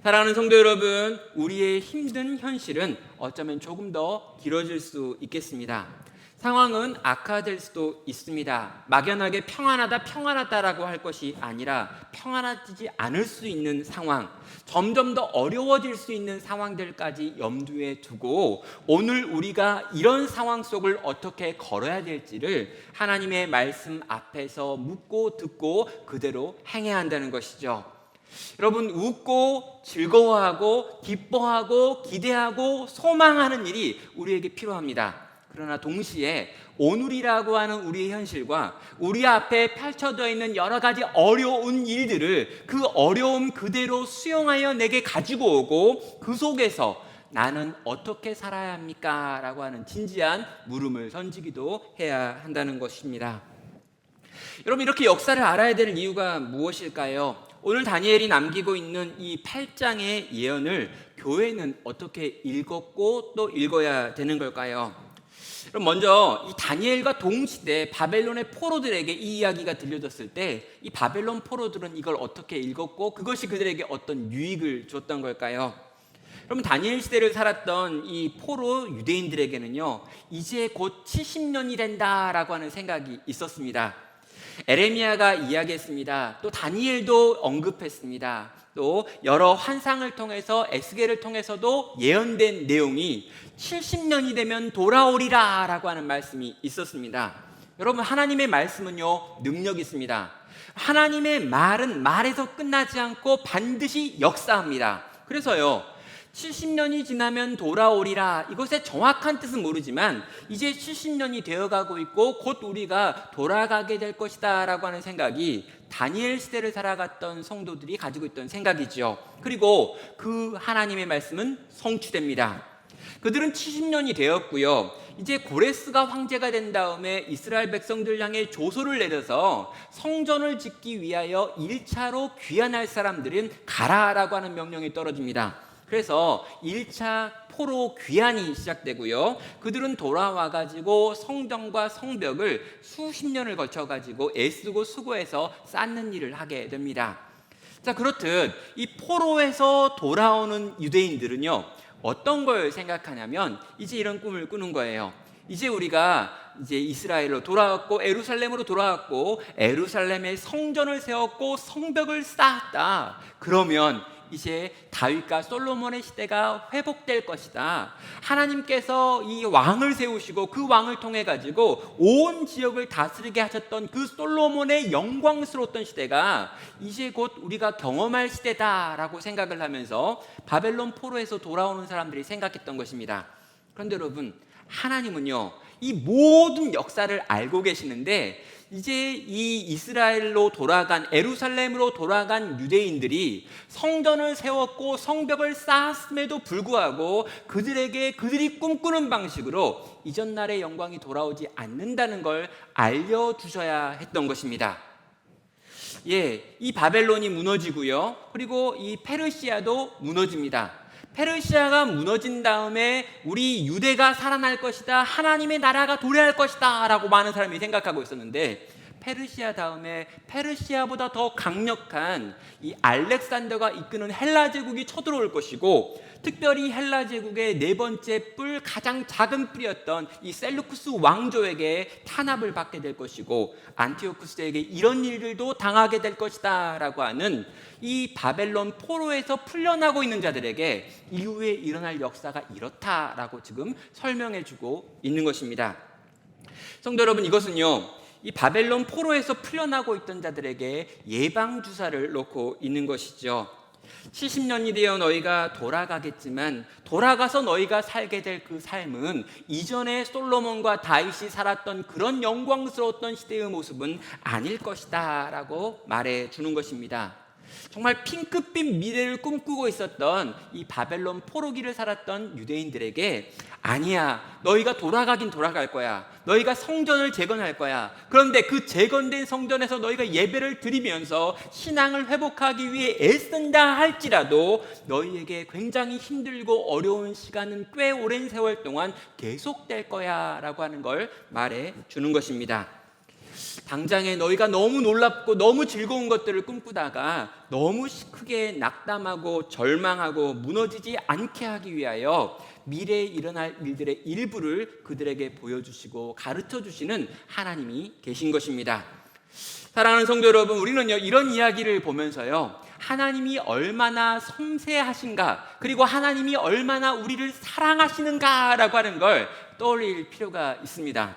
사랑하는 성도 여러분, 우리의 힘든 현실은 어쩌면 조금 더 길어질 수 있겠습니다. 상황은 악화될 수도 있습니다. 막연하게 평안하다라고 할 것이 아니라 평안하지 않을 수 있는 상황, 점점 더 어려워질 수 있는 상황들까지 염두에 두고 오늘 우리가 이런 상황 속을 어떻게 걸어야 될지를 하나님의 말씀 앞에서 묻고 듣고 그대로 행해야 한다는 것이죠. 여러분, 웃고 즐거워하고 기뻐하고 기대하고 소망하는 일이 우리에게 필요합니다. 그러나 동시에 오늘이라고 하는 우리의 현실과 우리 앞에 펼쳐져 있는 여러 가지 어려운 일들을 그 어려움 그대로 수용하여 내게 가지고 오고 그 속에서 나는 어떻게 살아야 합니까? 라고 하는 진지한 물음을 던지기도 해야 한다는 것입니다. 여러분, 이렇게 역사를 알아야 될 이유가 무엇일까요? 오늘 다니엘이 남기고 있는 이 8장의 예언을 교회는 어떻게 읽었고 또 읽어야 되는 걸까요? 그럼 먼저 이 다니엘과 동시대 바벨론의 포로들에게 이 이야기가 들려졌을 때 이 바벨론 포로들은 이걸 어떻게 읽었고 그것이 그들에게 어떤 유익을 줬던 걸까요? 그러면 다니엘 시대를 살았던 이 포로 유대인들에게는요, 이제 곧 70년이 된다라고 하는 생각이 있었습니다. 에레미야가 이야기했습니다. 또 다니엘도 언급했습니다. 또 여러 환상을 통해서 에스겔을 통해서도 예언된 내용이 70년이 되면 돌아오리라 라고 하는 말씀이 있었습니다. 여러분, 하나님의 말씀은요, 능력이 있습니다. 하나님의 말은 말에서 끝나지 않고 반드시 역사합니다. 그래서요, 70년이 지나면 돌아오리라, 이것의 정확한 뜻은 모르지만 이제 70년이 되어가고 있고 곧 우리가 돌아가게 될 것이다 라고 하는 생각이 다니엘 시대를 살아갔던 성도들이 가지고 있던 생각이죠. 그리고 그 하나님의 말씀은 성취됩니다. 그들은 70년이 되었고요, 이제 고레스가 황제가 된 다음에 이스라엘 백성들 향해 조소를 내려서 성전을 짓기 위하여 1차로 귀환할 사람들은 가라라고 하는 명령이 떨어집니다. 그래서 1차 포로 귀환이 시작되고요, 그들은 돌아와가지고 성전과 성벽을 수십 년을 거쳐가지고 애쓰고 수고해서 쌓는 일을 하게 됩니다. 자, 그렇듯 이 포로에서 돌아오는 유대인들은요, 어떤 걸 생각하냐면 이제 이런 꿈을 꾸는 거예요. 이제 우리가 이제 이스라엘로 돌아왔고 예루살렘으로 돌아왔고 예루살렘에 성전을 세웠고 성벽을 쌓았다. 그러면 이제 다윗과 솔로몬의 시대가 회복될 것이다. 하나님께서 이 왕을 세우시고 그 왕을 통해 가지고 온 지역을 다스리게 하셨던 그 솔로몬의 영광스러웠던 시대가 이제 곧 우리가 경험할 시대다라고 생각을 하면서 바벨론 포로에서 돌아오는 사람들이 생각했던 것입니다. 그런데 여러분, 하나님은요, 이 모든 역사를 알고 계시는데 이제 이 이스라엘로 돌아간, 예루살렘으로 돌아간 유대인들이 성전을 세웠고 성벽을 쌓았음에도 불구하고 그들이 꿈꾸는 방식으로 이전날의 영광이 돌아오지 않는다는 걸 알려주셔야 했던 것입니다. 이 바벨론이 무너지고요, 그리고 이 페르시아도 무너집니다. 페르시아가 무너진 다음에 우리 유대가 살아날 것이다, 하나님의 나라가 도래할 것이다 라고 많은 사람이 생각하고 있었는데, 페르시아 다음에 페르시아보다 더 강력한 이 알렉산더가 이끄는 헬라 제국이 쳐들어올 것이고, 특별히 헬라 제국의 네 번째 뿔, 가장 작은 뿔이었던 이 셀루쿠스 왕조에게 탄압을 받게 될 것이고, 안티오쿠스에게 이런 일들도 당하게 될 것이다 라고 하는 이 바벨론 포로에서 풀려나고 있는 자들에게 이후에 일어날 역사가 이렇다라고 지금 설명해 주고 있는 것입니다. 성도 여러분, 이것은요, 이 바벨론 포로에서 풀려나고 있던 자들에게 예방주사를 놓고 있는 것이죠. 70년이 되어 너희가 돌아가겠지만 돌아가서 너희가 살게 될 그 삶은 이전에 솔로몬과 다윗이 살았던 그런 영광스러웠던 시대의 모습은 아닐 것이다 라고 말해 주는 것입니다. 정말 핑크빛 미래를 꿈꾸고 있었던 이 바벨론 포로기를 살았던 유대인들에게, 아니야, 너희가 돌아가긴 돌아갈 거야, 너희가 성전을 재건할 거야, 그런데 그 재건된 성전에서 너희가 예배를 드리면서 신앙을 회복하기 위해 애쓴다 할지라도 너희에게 굉장히 힘들고 어려운 시간은 꽤 오랜 세월 동안 계속될 거야 라고 하는 걸 말해 주는 것입니다. 당장에 너희가 너무 놀랍고 너무 즐거운 것들을 꿈꾸다가 너무 크게 낙담하고 절망하고 무너지지 않게 하기 위하여 미래에 일어날 일들의 일부를 그들에게 보여주시고 가르쳐 주시는 하나님이 계신 것입니다. 사랑하는 성도 여러분, 우리는요, 이런 이야기를 보면서요, 하나님이 얼마나 섬세하신가, 그리고 하나님이 얼마나 우리를 사랑하시는가라고 하는 걸 떠올릴 필요가 있습니다.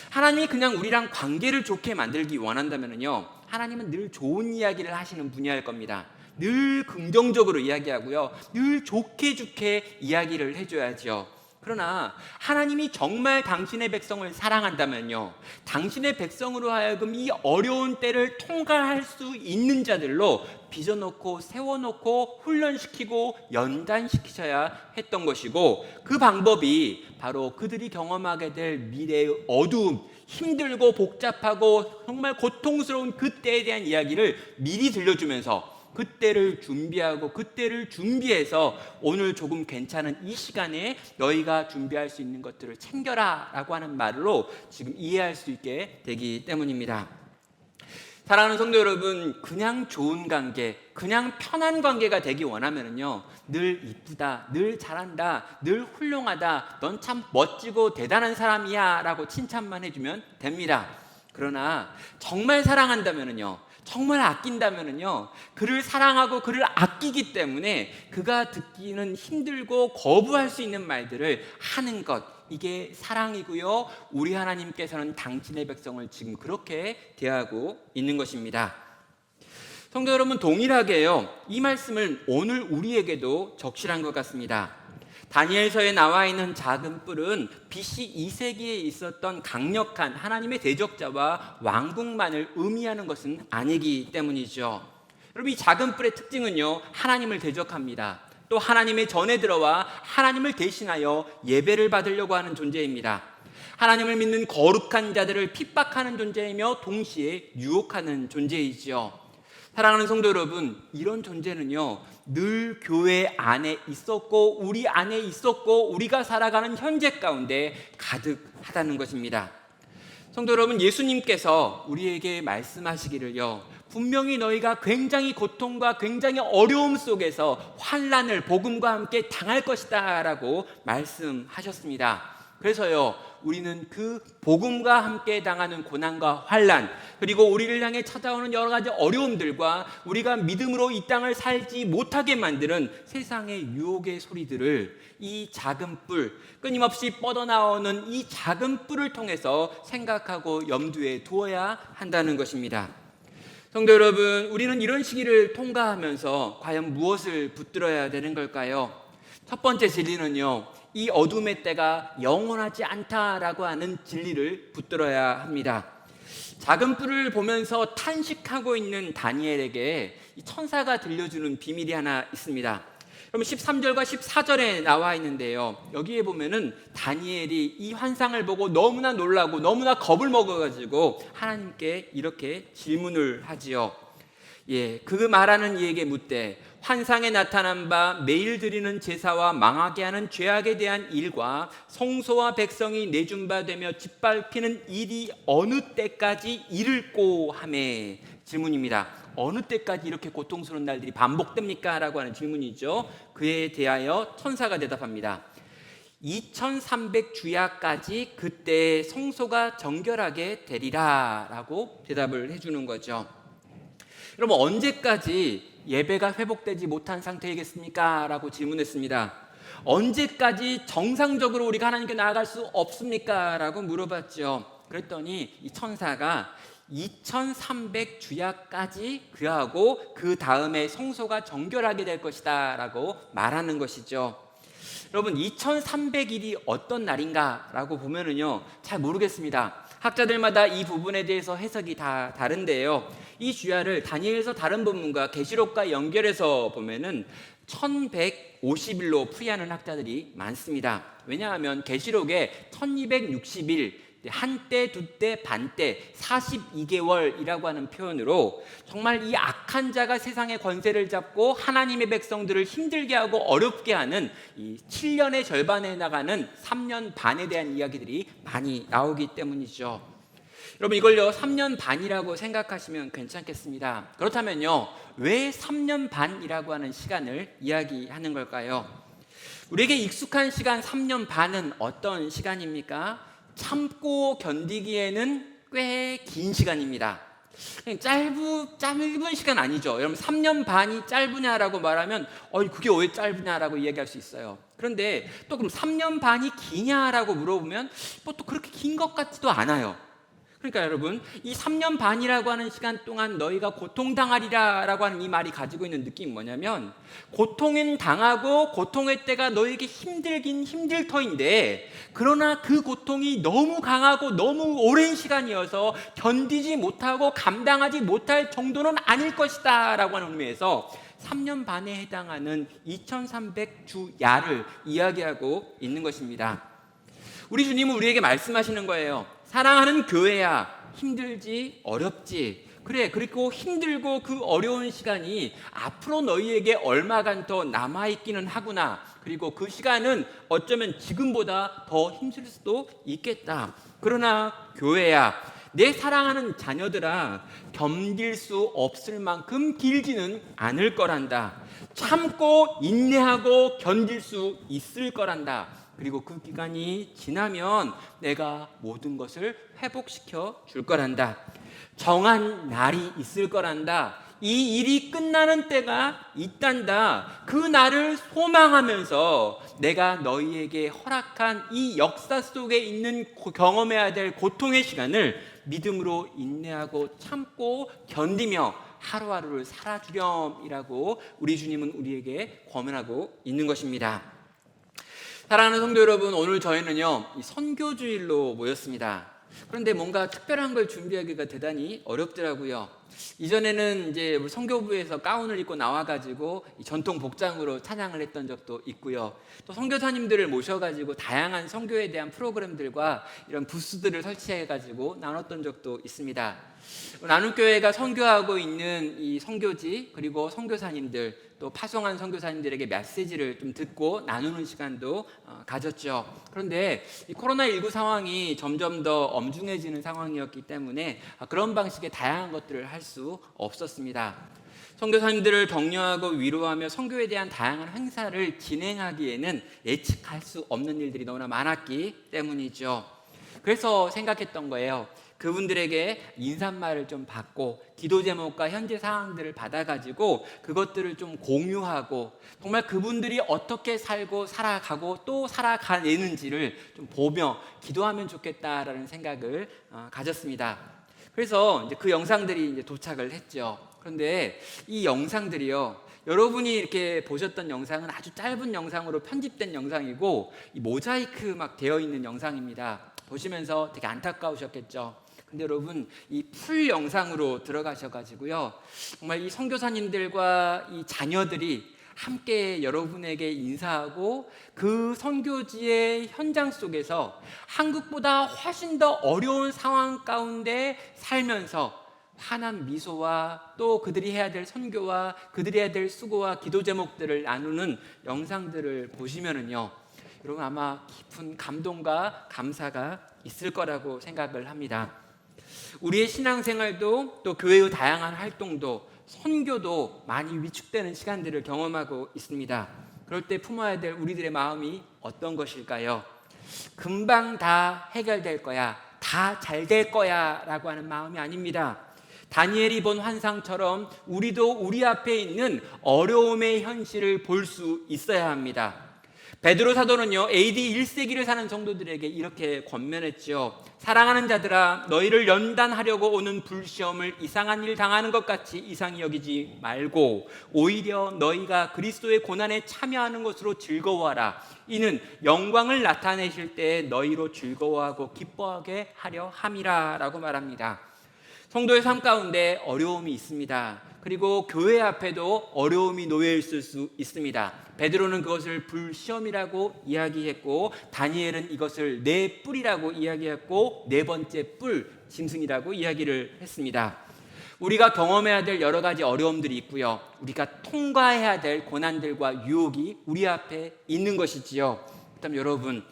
하나님이 그냥 우리랑 관계를 좋게 만들기 원한다면요, 하나님은 늘 좋은 이야기를 하시는 분이할 겁니다. 늘 긍정적으로 이야기하고요, 늘 좋게 이야기를 해줘야죠. 그러나 하나님이 정말 당신의 백성을 사랑한다면요, 당신의 백성으로 하여금 이 어려운 때를 통과할 수 있는 자들로 빚어놓고 세워놓고 훈련시키고 연단시키셔야 했던 것이고, 그 방법이 바로 그들이 경험하게 될 미래의 어두움, 힘들고 복잡하고 정말 고통스러운 그때에 대한 이야기를 미리 들려주면서 그때를 준비하고 그때를 준비해서 오늘 조금 괜찮은 이 시간에 너희가 준비할 수 있는 것들을 챙겨라 라고 하는 말로 지금 이해할 수 있게 되기 때문입니다. 사랑하는 성도 여러분, 그냥 좋은 관계, 그냥 편한 관계가 되기 원하면요, 늘 이쁘다, 늘 잘한다, 늘 훌륭하다, 넌 참 멋지고 대단한 사람이야 라고 칭찬만 해주면 됩니다. 그러나 정말 사랑한다면요, 정말 아낀다면요, 그를 사랑하고 그를 아끼기 때문에 그가 듣기는 힘들고 거부할 수 있는 말들을 하는 것, 이게 사랑이고요, 우리 하나님께서는 당신의 백성을 지금 그렇게 대하고 있는 것입니다. 성도 여러분, 동일하게요, 이 말씀을 오늘 우리에게도 적실한 것 같습니다. 다니엘서에 나와 있는 작은 뿔은 BC 2세기에 있었던 강력한 하나님의 대적자와 왕국만을 의미하는 것은 아니기 때문이죠. 여러분, 이 작은 뿔의 특징은요, 하나님을 대적합니다. 또 하나님의 전에 들어와 하나님을 대신하여 예배를 받으려고 하는 존재입니다. 하나님을 믿는 거룩한 자들을 핍박하는 존재이며 동시에 유혹하는 존재이죠. 사랑하는 성도 여러분, 이런 존재는요, 늘 교회 안에 있었고 우리 안에 있었고 우리가 살아가는 현재 가운데 가득하다는 것입니다. 성도 여러분, 예수님께서 우리에게 말씀하시기를요, 분명히 너희가 굉장히 고통과 굉장히 어려움 속에서 환난을 복음과 함께 당할 것이다 라고 말씀하셨습니다. 그래서요, 우리는 그 복음과 함께 당하는 고난과 환난, 그리고 우리를 향해 찾아오는 여러 가지 어려움들과 우리가 믿음으로 이 땅을 살지 못하게 만드는 세상의 유혹의 소리들을 이 작은 뿔, 끊임없이 뻗어나오는 이 작은 뿔을 통해서 생각하고 염두에 두어야 한다는 것입니다. 성도 여러분, 우리는 이런 시기를 통과하면서 과연 무엇을 붙들어야 되는 걸까요? 첫 번째 진리는요, 이 어둠의 때가 영원하지 않다라고 하는 진리를 붙들어야 합니다. 작은 뿔을 보면서 탄식하고 있는 다니엘에게 이 천사가 들려주는 비밀이 하나 있습니다. 그럼 13절과 14절에 나와 있는데요, 여기에 보면은 다니엘이 이 환상을 보고 너무나 놀라고 너무나 겁을 먹어가지고 하나님께 이렇게 질문을 하지요. 그 말하는 이에게 묻되 환상에 나타난 바 매일 드리는 제사와 망하게 하는 죄악에 대한 일과 성소와 백성이 내준 바 되며 짓밟히는 일이 어느 때까지 이를꼬 하매. 질문입니다. 어느 때까지 이렇게 고통스러운 날들이 반복됩니까? 라고 하는 질문이죠. 그에 대하여 천사가 대답합니다. 2300주야까지 그때 성소가 정결하게 되리라 라고 대답을 해주는 거죠. 여러분, 언제까지 예배가 회복되지 못한 상태이겠습니까? 라고 질문했습니다. 언제까지 정상적으로 우리가 하나님께 나아갈 수 없습니까? 라고 물어봤죠. 그랬더니 이 천사가 2300주야까지 그하고 그 다음에 성소가 정결하게 될 것이다 라고 말하는 것이죠. 여러분, 2300일이 어떤 날인가 라고 보면은요, 잘 모르겠습니다. 학자들마다 이 부분에 대해서 해석이 다 다른데요, 이 주야를 다니엘서 다른 본문과 계시록과 연결해서 보면은 1150일로 풀이하는 학자들이 많습니다. 왜냐하면 계시록에 1260일, 한때, 두때, 반때, 42개월이라고 하는 표현으로 정말 이 악한 자가 세상의 권세를 잡고 하나님의 백성들을 힘들게 하고 어렵게 하는 이 7년의 절반에 나가는 3년 반에 대한 이야기들이 많이 나오기 때문이죠. 여러분, 이걸요 3년 반이라고 생각하시면 괜찮겠습니다. 그렇다면요, 왜 3년 반이라고 하는 시간을 이야기하는 걸까요? 우리에게 익숙한 시간 3년 반은 어떤 시간입니까? 참고 견디기에는 꽤 긴 시간입니다. 짧은 시간 아니죠. 여러분, 3년 반이 짧으냐라고 말하면 그게 왜 짧으냐라고 이야기할 수 있어요. 그런데 또 그럼 3년 반이 기냐라고 물어보면 또 그렇게 긴 것 같지도 않아요. 그러니까 여러분, 이 3년 반이라고 하는 시간 동안 너희가 고통당하리라 라고 하는 이 말이 가지고 있는 느낌이 뭐냐면, 고통은 당하고 고통의 때가 너에게 힘들긴 힘들 터인데, 그러나 그 고통이 너무 강하고 너무 오랜 시간이어서 견디지 못하고 감당하지 못할 정도는 아닐 것이다 라고 하는 의미에서 3년 반에 해당하는 2300주야를 이야기하고 있는 것입니다. 우리 주님은 우리에게 말씀하시는 거예요. 사랑하는 교회야, 힘들지, 어렵지, 그래, 그리고 힘들고 그 어려운 시간이 앞으로 너희에게 얼마간 더 남아있기는 하구나. 그리고 그 시간은 어쩌면 지금보다 더 힘들 수도 있겠다. 그러나 교회야, 내 사랑하는 자녀들아, 견딜 수 없을 만큼 길지는 않을 거란다. 참고 인내하고 견딜 수 있을 거란다. 그리고 그 기간이 지나면 내가 모든 것을 회복시켜 줄 거란다. 정한 날이 있을 거란다. 이 일이 끝나는 때가 있단다. 그 날을 소망하면서 내가 너희에게 허락한 이 역사 속에 있는 경험해야 될 고통의 시간을 믿음으로 인내하고 참고 견디며 하루하루를 살아주렴이라고 우리 주님은 우리에게 권면하고 있는 것입니다. 사랑하는 성도 여러분, 오늘 저희는요 선교주일로 모였습니다. 그런데 뭔가 특별한 걸 준비하기가 대단히 어렵더라고요. 이전에는 이제 선교부에서 가운을 입고 나와가지고 전통 복장으로 찬양을 했던 적도 있고요. 또 선교사님들을 모셔가지고 다양한 선교에 대한 프로그램들과 이런 부스들을 설치해가지고 나눴던 적도 있습니다. 나눔교회가 선교하고 있는 이 선교지, 그리고 선교사님들, 또 파송한 선교사님들에게 메시지를 좀 듣고 나누는 시간도 가졌죠. 그런데 이 코로나19 상황이 점점 더 엄중해지는 상황이었기 때문에 그런 방식의 다양한 것들을 할 수 없었습니다. 선교사님들을 격려하고 위로하며 선교에 대한 다양한 행사를 진행하기에는 예측할 수 없는 일들이 너무나 많았기 때문이죠. 그래서 생각했던 거예요. 그분들에게 인사말을 좀 받고 기도 제목과 현재 상황들을 받아가지고 그것들을 좀 공유하고 정말 그분들이 어떻게 살고 살아가고 또 살아가내는지를 좀 보며 기도하면 좋겠다라는 생각을 가졌습니다. 그래서 이제 그 영상들이 이제 도착을 했죠. 그런데 이 영상들이요, 여러분이 이렇게 보셨던 영상은 아주 짧은 영상으로 편집된 영상이고 이 모자이크 막 되어 있는 영상입니다. 보시면서 되게 안타까우셨겠죠. 근데 여러분 이 풀 영상으로 들어가셔가지고요, 정말 이 선교사님들과 이 자녀들이 함께 여러분에게 인사하고 그 선교지의 현장 속에서 한국보다 훨씬 더 어려운 상황 가운데 살면서 환한 미소와 또 그들이 해야 될 선교와 그들이 해야 될 수고와 기도 제목들을 나누는 영상들을 보시면은요, 여러분 아마 깊은 감동과 감사가 있을 거라고 생각을 합니다. 우리의 신앙생활도 또 교회의 다양한 활동도 선교도 많이 위축되는 시간들을 경험하고 있습니다. 그럴 때 품어야 될 우리들의 마음이 어떤 것일까요? 금방 다 해결될 거야, 다 잘 될 거야 라고 하는 마음이 아닙니다. 다니엘이 본 환상처럼 우리도 우리 앞에 있는 어려움의 현실을 볼 수 있어야 합니다. 베드로 사도는요, AD 1세기를 사는 성도들에게 이렇게 권면했죠. 사랑하는 자들아, 너희를 연단하려고 오는 불시험을 이상한 일 당하는 것 같이 이상히 여기지 말고 오히려 너희가 그리스도의 고난에 참여하는 것으로 즐거워하라. 이는 영광을 나타내실 때 너희로 즐거워하고 기뻐하게 하려 함이라 라고 말합니다. 성도의 삶 가운데 어려움이 있습니다. 그리고 교회 앞에도 어려움이 놓여 있을 수 있습니다. 베드로는 그것을 불시험이라고 이야기했고, 다니엘은 이것을 네 뿔이라고 이야기했고, 네 번째 뿔, 짐승이라고 이야기를 했습니다. 우리가 경험해야 될 여러 가지 어려움들이 있고요, 우리가 통과해야 될 고난들과 유혹이 우리 앞에 있는 것이지요. 그렇다면 여러분,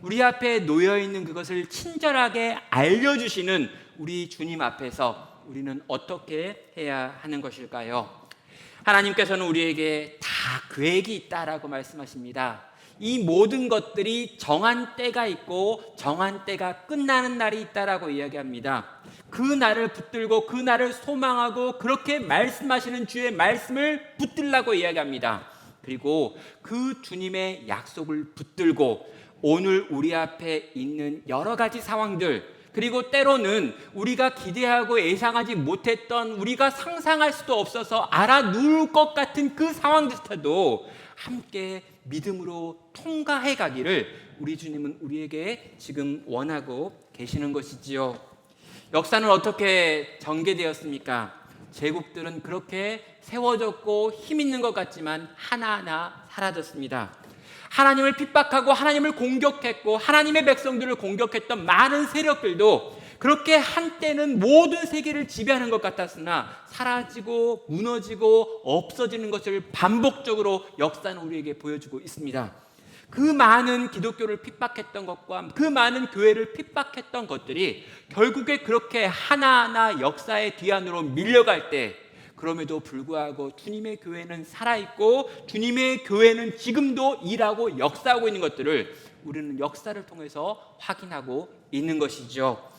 우리 앞에 놓여 있는 그것을 친절하게 알려주시는 우리 주님 앞에서 우리는 어떻게 해야 하는 것일까요? 하나님께서는 우리에게 다 계획이 있다라고 말씀하십니다. 이 모든 것들이 정한 때가 있고 정한 때가 끝나는 날이 있다라고 이야기합니다. 그 날을 붙들고 그 날을 소망하고 그렇게 말씀하시는 주의 말씀을 붙들라고 이야기합니다. 그리고 그 주님의 약속을 붙들고 오늘 우리 앞에 있는 여러 가지 상황들, 그리고 때로는 우리가 기대하고 예상하지 못했던, 우리가 상상할 수도 없어서 알아 누울 것 같은 그 상황조차도 함께 믿음으로 통과해 가기를 우리 주님은 우리에게 지금 원하고 계시는 것이지요. 역사는 어떻게 전개되었습니까? 제국들은 그렇게 세워졌고 힘 있는 것 같지만 하나하나 사라졌습니다. 하나님을 핍박하고 하나님을 공격했고 하나님의 백성들을 공격했던 많은 세력들도 그렇게 한때는 모든 세계를 지배하는 것 같았으나 사라지고 무너지고 없어지는 것을 반복적으로 역사는 우리에게 보여주고 있습니다. 그 많은 기독교를 핍박했던 것과 그 많은 교회를 핍박했던 것들이 결국에 그렇게 하나하나 역사의 뒤안으로 밀려갈 때, 그럼에도 불구하고 주님의 교회는 살아있고 주님의 교회는 지금도 일하고 역사하고 있는 것들을 우리는 역사를 통해서 확인하고 있는 것이죠.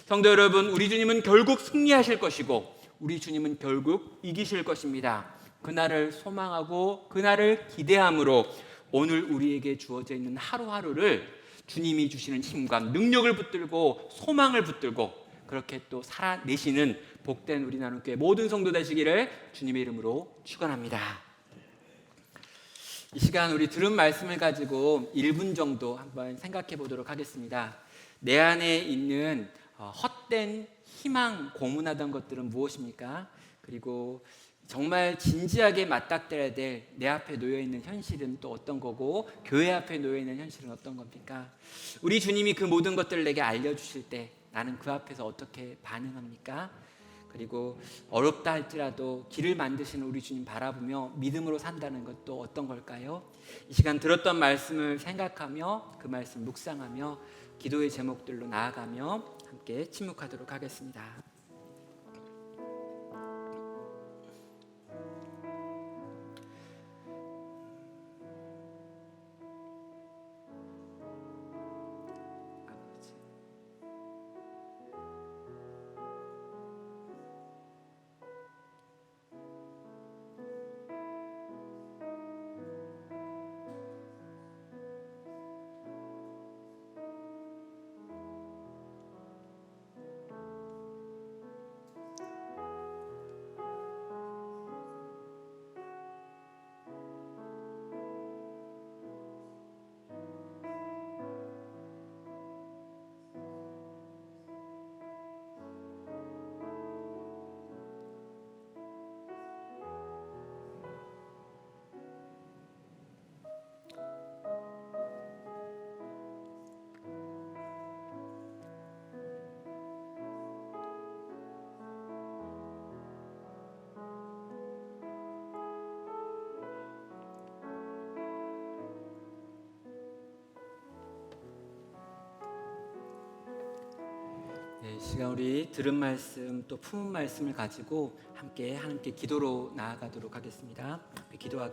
성도 여러분, 우리 주님은 결국 승리하실 것이고 우리 주님은 결국 이기실 것입니다. 그날을 소망하고 그날을 기대함으로 오늘 우리에게 주어져 있는 하루하루를 주님이 주시는 힘과 능력을 붙들고 소망을 붙들고 그렇게 또 살아내시는 복된 우리 나눔교회 모든 성도 되시기를 주님의 이름으로 축원합니다. 이 시간 우리 들은 말씀을 가지고 1분 정도 한번 생각해 보도록 하겠습니다. 내 안에 있는 헛된 희망 고문하던 것들은 무엇입니까? 그리고 정말 진지하게 맞닥뜨려야 될 내 앞에 놓여있는 현실은 또 어떤 거고 교회 앞에 놓여있는 현실은 어떤 겁니까? 우리 주님이 그 모든 것들을 내게 알려주실 때 나는 그 앞에서 어떻게 반응합니까? 그리고 어렵다 할지라도 길을 만드시는 우리 주님 바라보며 믿음으로 산다는 것도 어떤 걸까요? 이 시간 들었던 말씀을 생각하며 그 말씀 묵상하며 기도의 제목들로 나아가며 함께 침묵하도록 하겠습니다. 시간 우리 들은 말씀 또 품은 말씀을 가지고 함께 하나님께 기도로 나아가도록 하겠습니다. 기도하겠습니다.